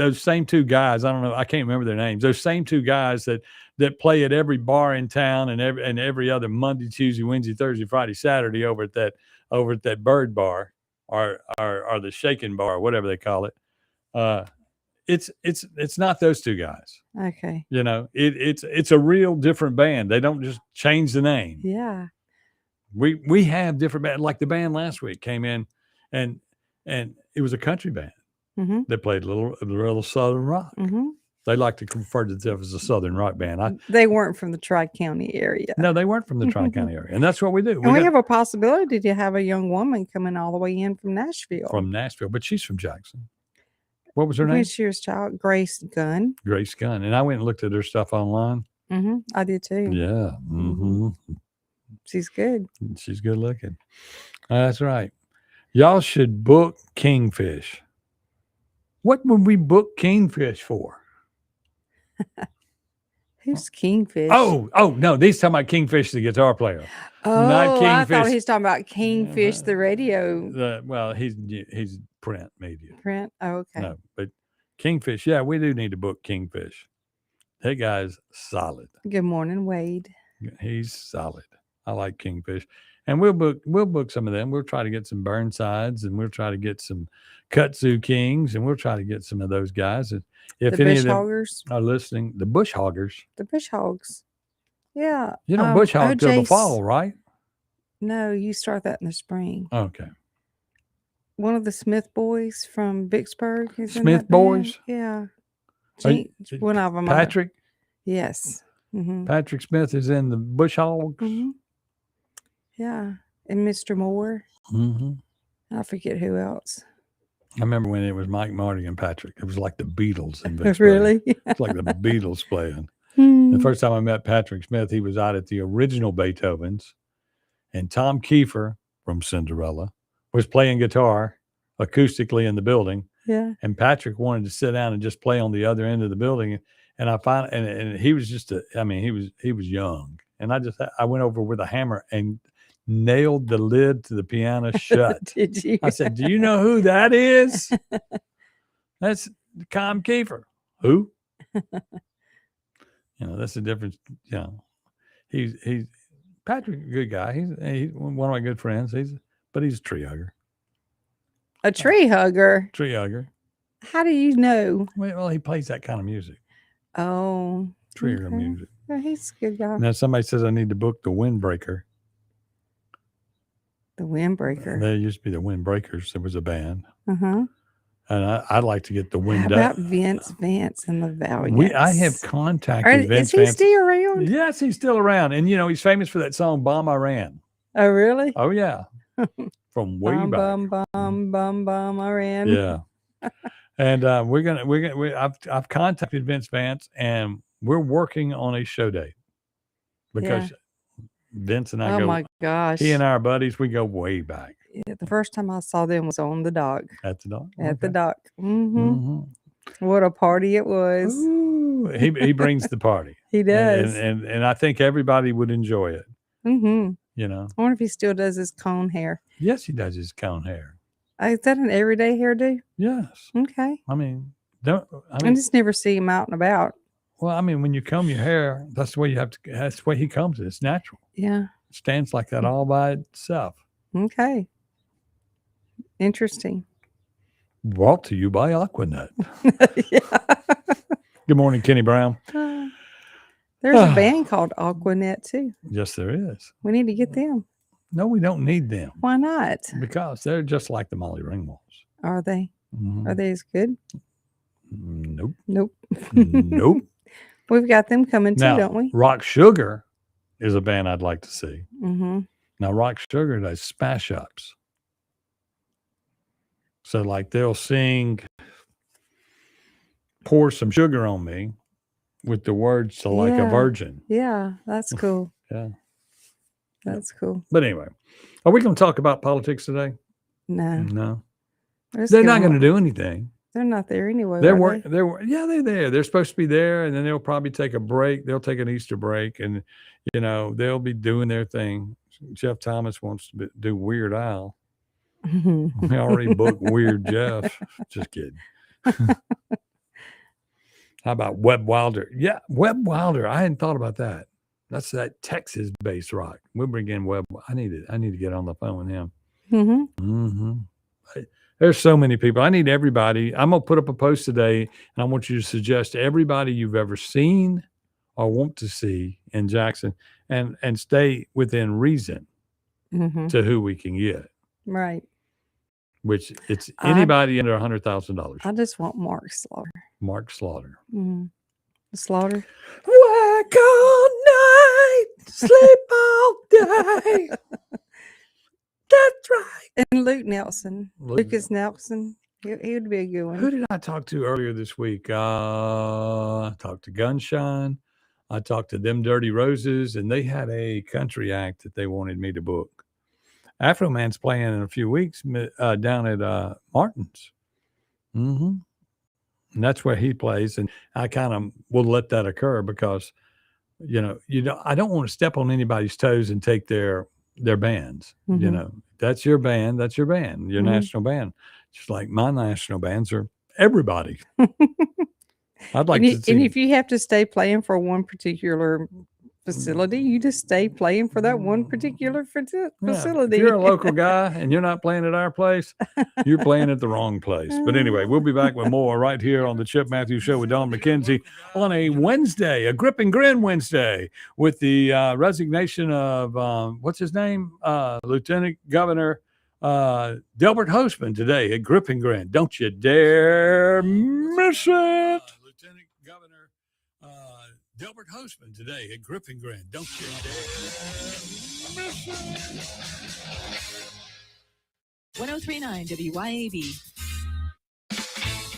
two guys. I don't know. I can't remember their names. Those same two guys that play at every bar in town and every other Monday, Tuesday, Wednesday, Thursday, Friday, Saturday over at that Bird Bar or the Shaken Bar, whatever they call it. It's not those two guys. Okay. You know, it's a real different band. They don't just change the name. Yeah. We have different bands. Like the band last week came in and it was a country band Mm-hmm. that played a little Southern rock. Mm-hmm. They like to refer to themselves as a Southern rock band. They weren't from the Tri-County area. No, they weren't from the Tri-County area. And that's what we do. And we have a possibility to have a young woman coming all the way in from Nashville. From Nashville, but she's from Jackson. What was her name? She was child Grace Gunn. Grace Gunn. And I went and looked at her stuff online. I did too. Yeah. She's good. She's good looking. That's right. Y'all should book Kingfish. What would we book Kingfish for? Who's Kingfish? Oh, no. He's talking about Kingfish, the guitar player. Oh, not Kingfish. I thought he's talking about Kingfish, the radio. Well, he's print media. Print? Oh, okay. No, but Kingfish, yeah, we do need to book Kingfish. That guy's solid. Good morning, Wade. He's solid. I like Kingfish. And we'll book some of them. We'll try to get some Burnsides, and we'll try to get some Kutsu Kings, and we'll try to get some of those guys. And if The any Bush of them Hoggers? are listening, the Bush Hoggers. The Bush Hogs. Yeah. You don't bush hog till the fall, right? No, you start that in the spring. Okay. One of the Smith boys from Vicksburg. Is in Smith that band. boys? Yeah. Are you- One of them. Patrick? Yes. Mm-hmm. Patrick Smith is in the Bush Hogs. Mm-hmm. Yeah. And Mr. Moore. Mm-hmm. I forget who else. I remember when it was Mike Marty and Patrick. It was like the Beatles in Vicksburg. Really? It's like the Beatles playing. The first time I met Patrick Smith, he was out at the original Beethoven's, and Tom Kiefer from Cinderella was playing guitar acoustically in the building. Yeah. And Patrick wanted to sit down and just play on the other end of the building. And I found, and he was just he was young. And I went over with a hammer and nailed the lid to the piano shut. Did you? I said, "Do you know who that is?" That's Tom Kiefer. Who? That's the difference. He's Patrick, a good guy. He's one of my good friends. But he's a tree hugger. A tree hugger? Tree hugger. How do you know? Well, he plays that kind of music. Oh. Tree hugger music. Well, he's a good guy. Now somebody says I need to book the Windbreaker. The Windbreaker. There used to be the Windbreakers. There was a band. Uh-huh. And I'd like to get the Wind. How about Vince Vance and the Valiants? I have contacted Vince Is he Vance. still around? Yes, he's still around. And, he's famous for that song, Bomb I Ran. Oh, really? Oh, yeah. From way back. Bum, I ran. Yeah. And I've contacted Vince Vance, and we're working on a show date because Vince and I Oh, my gosh. he and our buddies, we go way back. Yeah, the first time I saw them was on the dock. At the dock? At the Okay. dock. Mm-hmm. Mm-hmm. What a party it was. Ooh, he brings the party. He does. And I think everybody would enjoy it. Mm-hmm. I wonder if he still does his cone hair. Yes, he does his cone hair. Is that an everyday hairdo? Yes. Okay. I just never see him out and about. Well, when you comb your hair, that's the way that's the way he combs it. It's natural. Yeah. It stands like that all by itself. Okay. Interesting. Brought to you by Aquanet. Good morning, Kenny Brown. There's a band called Aquanet too. Yes, there is. We need to get them. No, we don't need them. Why not? Because they're just like the Molly Ringwalds. Are they? Mhm. Are they as good? Nope. Nope. Nope. We've got them coming too, Now, don't we? Rock Sugar is a band I'd like to see. Mm-hmm. Now, Rock Sugar does smash ups. So, like, they'll sing Pour Some Sugar on Me with the words to Like a Virgin. Yeah, that's cool. Yeah. That's cool. But anyway, are we going to talk about politics today? No. No. Let's They're go not going to on. do anything. They're not there anyway. They're are they? they're there. They're supposed to be there, and then they'll probably take a break. They'll take an Easter break, and they'll be doing their thing. Jeff Thomas wants to do Weird Al. We already booked Weird Jeff. Just kidding. How about Webb Wilder? Yeah, Webb Wilder. I hadn't thought about that. That's that Texas-based rock. We'll bring in Webb. I need to get on the phone with him. Mm-hmm. Mm-hmm. There's so many people. I need everybody. I'm going to put up a post today, and I want you to suggest everybody you've ever seen or want to see in Jackson, and stay within reason Mm-hmm. to who we can get, Right. which it's anybody under $100,000. I just want Mark Slaughter. Mark Slaughter. Mm-hmm. Slaughter. Work all night, sleep all day. That's right. And Luke Nelson. Luke- Lucas Nelson. He would be a good one. Who did I talk to earlier this week? I talked to Gunshine. I talked to Them Dirty Roses, and they had a country act that they wanted me to book. Afro Man's playing in a few weeks down at Martin's. Mm-hmm. And that's where he plays. And I kind of will let that occur because, I don't want to step on anybody's toes and take their bands. Mm-hmm. That's your band. That's your band, your national band. Just like my national bands are everybody. I'd like to see. And if you have to stay playing for one particular facility, you just stay playing for that one particular facility. If you're a local guy and you're not playing at our place, you're playing at the wrong place. But anyway, we'll be back with more right here on the Chip Matthews Show with Don McKenzie on a Wednesday, a Grip and Grin Wednesday, with the resignation of, what's his name? Lieutenant Governor Delbert Hoseman today at Grip and Grin. Don't you dare miss it. Lieutenant Governor Delbert Hoseman today at Grip and Grin. Don't you dare miss it. 1039 WYAB.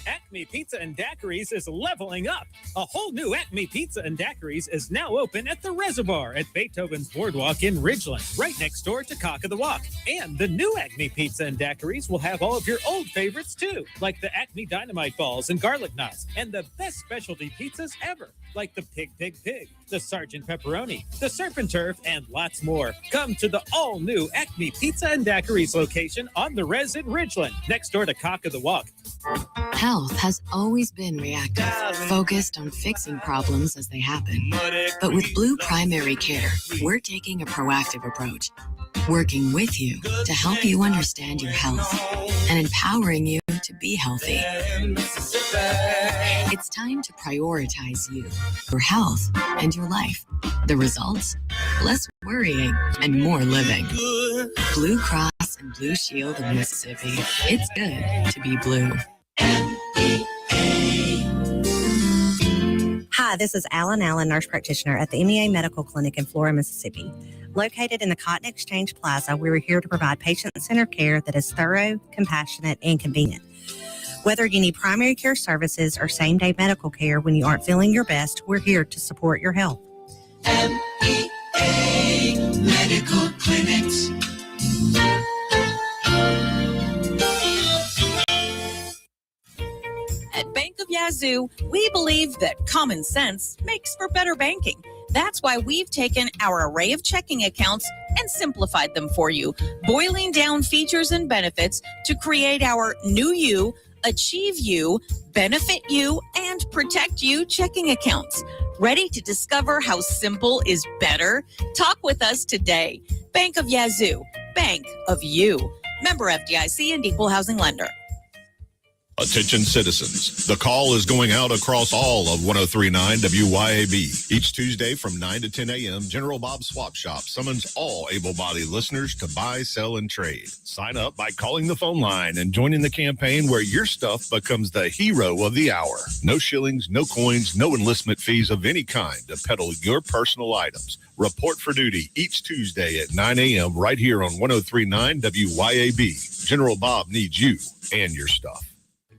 Acme Pizza and Daiquiris is leveling up. A whole new Acme Pizza and Daiquiris is now open at the Reservoir at Beethoven's Boardwalk in Ridgeland, right next door to Cock of the Walk. And the new Acme Pizza and Daiquiris will have all of your old favorites too, like the Acme Dynamite Balls and Garlic Knots, and the best specialty pizzas ever, like the Pig, the Sergeant Pepperoni, the Surf and Turf, and lots more. Come to the all-new Acme Pizza and Daiquiris location on the Res in Ridgeland, next door to Cock of the Walk. Health has always been reactive, focused on fixing problems as they happen. But with Blue Primary Care, we're taking a proactive approach, working with you to help you understand your health and empowering you to be healthy. It's time to prioritize you, your health, and your life. The results? Less worrying and more living. Blue Cross and Blue Shield of Mississippi. It's good to be blue. Hi, this is Allen Allen, nurse practitioner at the MEA Medical Clinic in Flora, Mississippi. Located in the Cotton Exchange Plaza, we are here to provide patient-centered care that is thorough, compassionate, and convenient. Whether you need primary care services or same-day medical care when you aren't feeling your best, we're here to support your health. MEA Medical Clinics. At Bank of Yazoo, we believe that common sense makes for better banking. That's why we've taken our array of checking accounts and simplified them for you, boiling down features and benefits to create our New You, Achieve You, Benefit You, and Protect You checking accounts. Ready to discover how simple is better? Talk with us today. Bank of Yazoo, Bank of You. Member FDIC and Equal Housing Lender. Attention citizens, the call is going out across all of 1039 WYAB. Each Tuesday from 9 to 10 a.m., General Bob Swap Shop summons all able-bodied listeners to buy, sell, and trade. Sign up by calling the phone line and joining the campaign where your stuff becomes the hero of the hour. No shillings, no coins, no enlistment fees of any kind to peddle your personal items. Report for duty each Tuesday at 9 a.m. right here on 1039 WYAB. General Bob needs you and your stuff.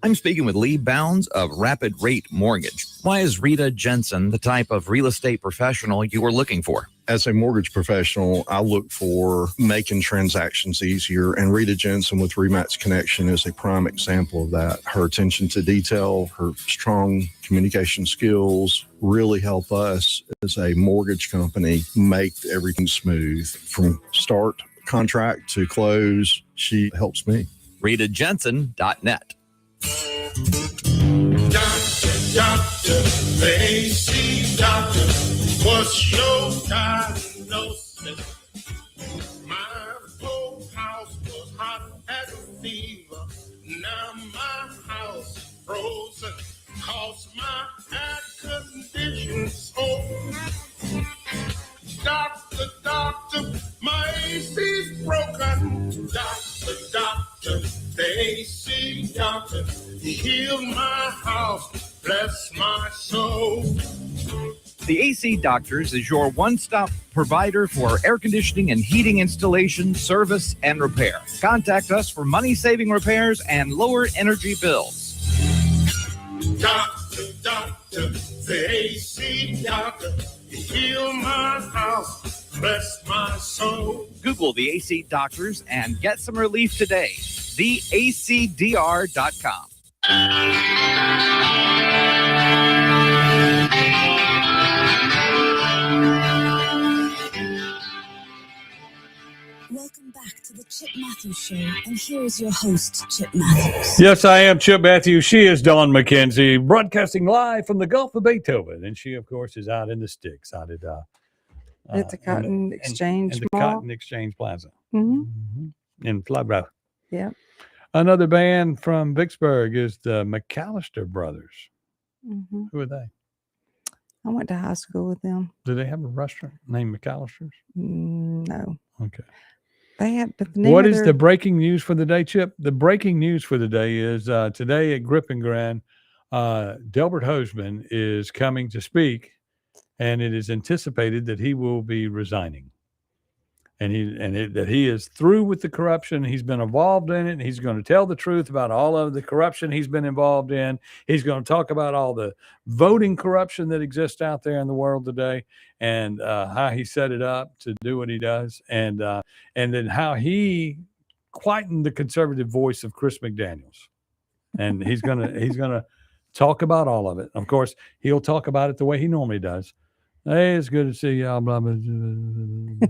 I'm speaking with Lee Bounds of Rapid Rate Mortgage. Why is Rita Jensen the type of real estate professional you are looking for? As a mortgage professional, I look for making transactions easier, and Rita Jensen with Rematch Connection is a prime example of that. Her attention to detail, her strong communication skills really help us as a mortgage company make everything smooth. From start contract to close, she helps me. RitaJensen.net. Doctor, AC doctor, what's your diagnosis? My whole house was hot as a fever. Now my house is frozen, cause my air conditioning's on. Doctor, my AC's broken. Doctor, the AC doctor, he healed my house, bless my soul. The AC Doctors is your one-stop provider for air conditioning and heating installation, service, and repair. Contact us for money-saving repairs and lower energy bills. Doctor, the AC doctor, you heal my house, bless my soul. Google the AC Doctors and get some relief today. TheACDR.com. Welcome back to the Chip Matthews Show, and here is your host, Chip Matthews. Yes, I am Chip Matthews. She is Dawn McKenzie, broadcasting live from the Gulf of Beethoven. And she, of course, is out in the sticks, out at the Cotton Exchange in the Mall. Cotton Exchange Plaza Mm-hmm. in Flyborough. Yeah. Another band from Vicksburg is the McAllister Brothers. Mm-hmm. Who are they? I went to high school with them. Do they have a restaurant named McAllister's? No. Okay. They have. What is the breaking news for the day, Chip? The breaking news for the day is today at Grip and Grin, Delbert Hoseman is coming to speak, and it is anticipated that he will be resigning. That he is through with the corruption. He's been involved in it. And he's going to tell the truth about all of the corruption he's been involved in. He's going to talk about all the voting corruption that exists out there in the world today, and how he set it up to do what he does, and then how he quietened the conservative voice of Chris McDaniels. And he's gonna talk about all of it. Of course, he'll talk about it the way he normally does. Hey, it's good to see y'all. Blah, blah, blah.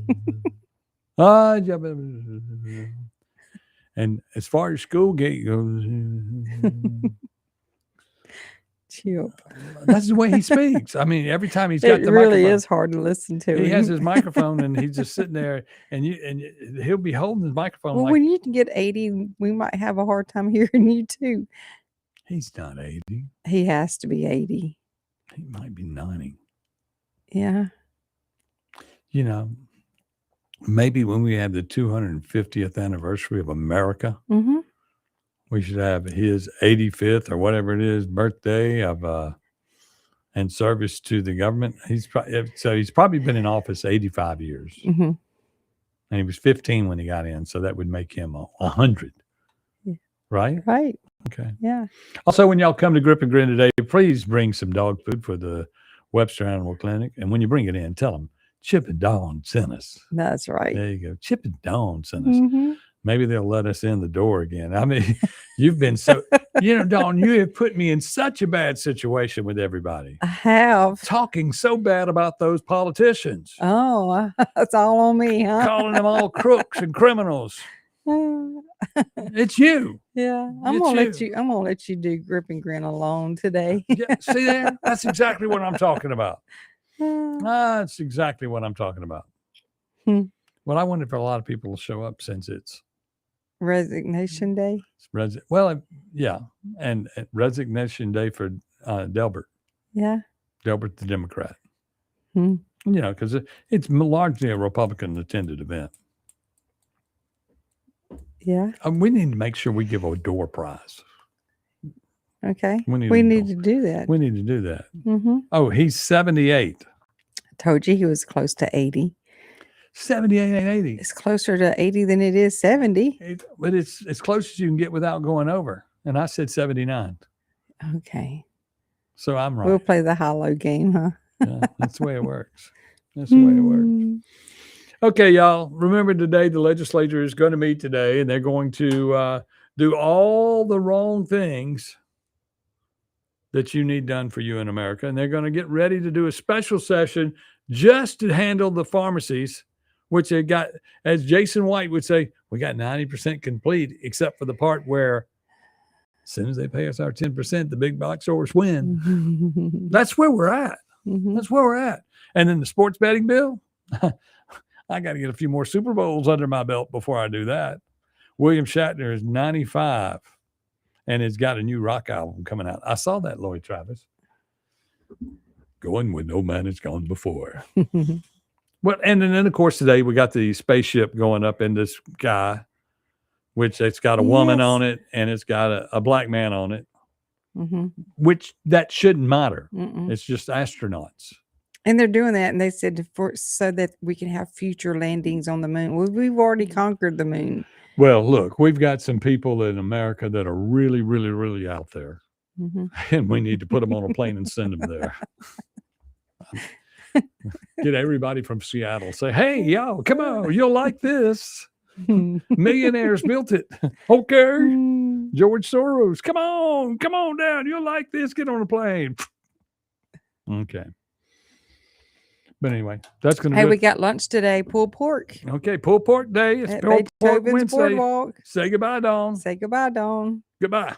And as far as school gate goes, Chip. That's the way he speaks. I mean, every time he's got It the really microphone, is hard to listen to. he has his microphone and he's just sitting there, and he'll be holding his microphone. Well, like, when you can get 80, we might have a hard time hearing you too. He's not 80. He has to be 80. He might be 90. Yeah. You know, maybe when we have the 250th anniversary of America, Mm-hmm. we should have his 85th or whatever it is birthday of and service to the government. He's probably been in office 85 years, Mm-hmm. and he was 15 when he got in, so that would make him 100. Yeah. Right? Right. Okay. Yeah. Also, when y'all come to Grip and Grin today, please bring some dog food for the Webster Animal Clinic, and when you bring it in, tell them Chip and Dawn sent us. That's right. There you go. Chip and Dawn sent us. Mm-hmm. Maybe they'll let us in the door again. I mean, you've been so, Dawn, you have put me in such a bad situation with everybody. I have. Talking so bad about those politicians. Oh, that's all on me, huh? Calling them all crooks and criminals. It's you. Yeah, I'm gonna let you do Grip and Grin alone today. Yeah, see there? That's exactly what I'm talking about. That's exactly what I'm talking about. Well, I wonder if a lot of people will show up since it's Resignation Day. Yeah, and Resignation Day for Delbert. Yeah. Delbert, the Democrat. Because it's largely a Republican-attended event. Yeah. We need to make sure we give a door prize. Okay. We need to do that. We need to do that. Mm-hmm. Oh, he's 78. I told you he was close to 80. 78 and 80. It's closer to 80 than it is 70. But it's as close as you can get without going over. And I said 79. Okay. So I'm right. We'll play the high-low game, huh? Yeah, that's the way it works. That's the way it works. Okay, y'all. Remember today, the legislature is going to meet today, and they're going to do all the wrong things that you need done for you in America. And they're going to get ready to do a special session just to handle the pharmacies, which they got, as Jason White would say, we got 90% complete, except for the part where as soon as they pay us our 10%, the big box stores win. That's where we're at. That's where we're at. And then the sports betting bill, I got to get a few more Super Bowls under my belt before I do that. William Shatner is 95 and has got a new rock album coming out. I saw that, Lloyd Travis. Going where no man has gone before. Well, and then, of course, today we got the spaceship going up in the sky, which it's got a woman on it and it's got a black man on it, which that shouldn't matter. It's just astronauts. And they're doing that, and they said so that we can have future landings on the moon. Well, we've already conquered the moon. Well, look, we've got some people in America that are really, really, really out there, and we need to put them on a plane and send them there. Get everybody from Seattle. Say, hey, y'all, come on, you'll like this. Millionaires built it. Okay, George Soros, come on down. You'll like this. Get on a plane. Okay. But anyway, that's going to Hey, we got lunch today. Pulled pork. Okay, pulled pork day. It's At Pulled Pork Beethoven's Wednesday. Boardwalk. Say goodbye, Dawn. Say goodbye, Dawn. Goodbye.